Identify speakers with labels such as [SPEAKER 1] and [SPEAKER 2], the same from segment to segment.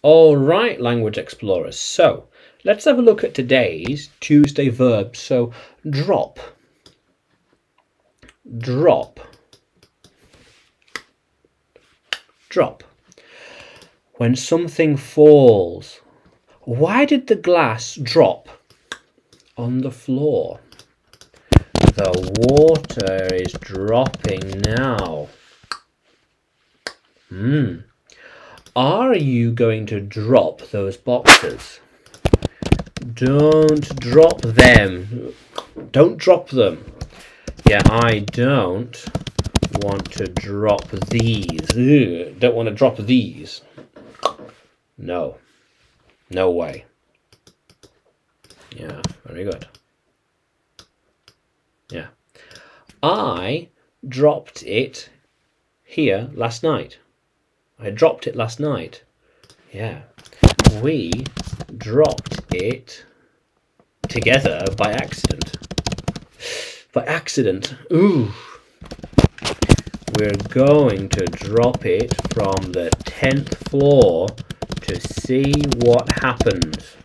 [SPEAKER 1] All right, language explorers. So let's have a look at today's Tuesday verbs. So drop, drop, drop. When something falls. Why did the glass drop on the floor? The water is dropping now. Are you going to drop those boxes? Don't drop them. Don't drop them. Yeah, I don't want to drop these. Ugh, don't want to drop these. No. No way. Yeah, very good. Yeah. I dropped it here last night. I dropped it last night. Yeah. We dropped it together by accident. By accident. Ooh. We're going to drop it from the 10th floor to see what happens.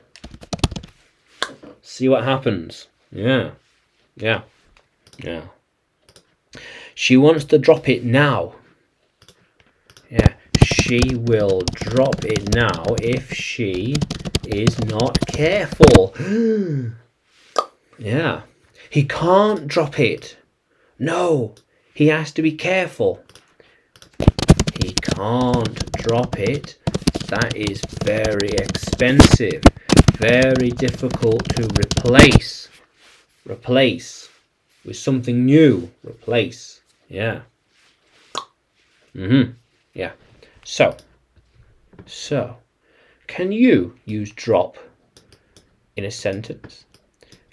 [SPEAKER 1] See what happens. Yeah. Yeah. Yeah. She wants to drop it now. Yeah. She will drop it now if she is not careful. Yeah. He can't drop it. No. He has to be careful. He can't drop it. That is very expensive. Very difficult to replace. Replace with something new. Replace. Yeah. Yeah. So, can you use drop in a sentence?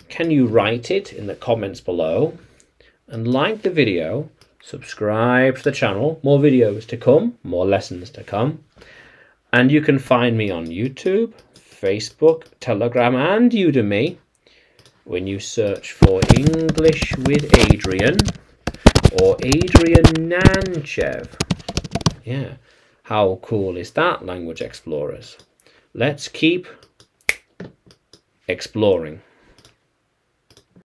[SPEAKER 1] Can you write it in the comments below? And like the video, subscribe to the channel. More videos to come, more lessons to come. And you can find me on YouTube, Facebook, Telegram, and Udemy when you search for English with Adrian or Adrian Nanchev. Yeah. How cool is that, language explorers? Let's keep exploring.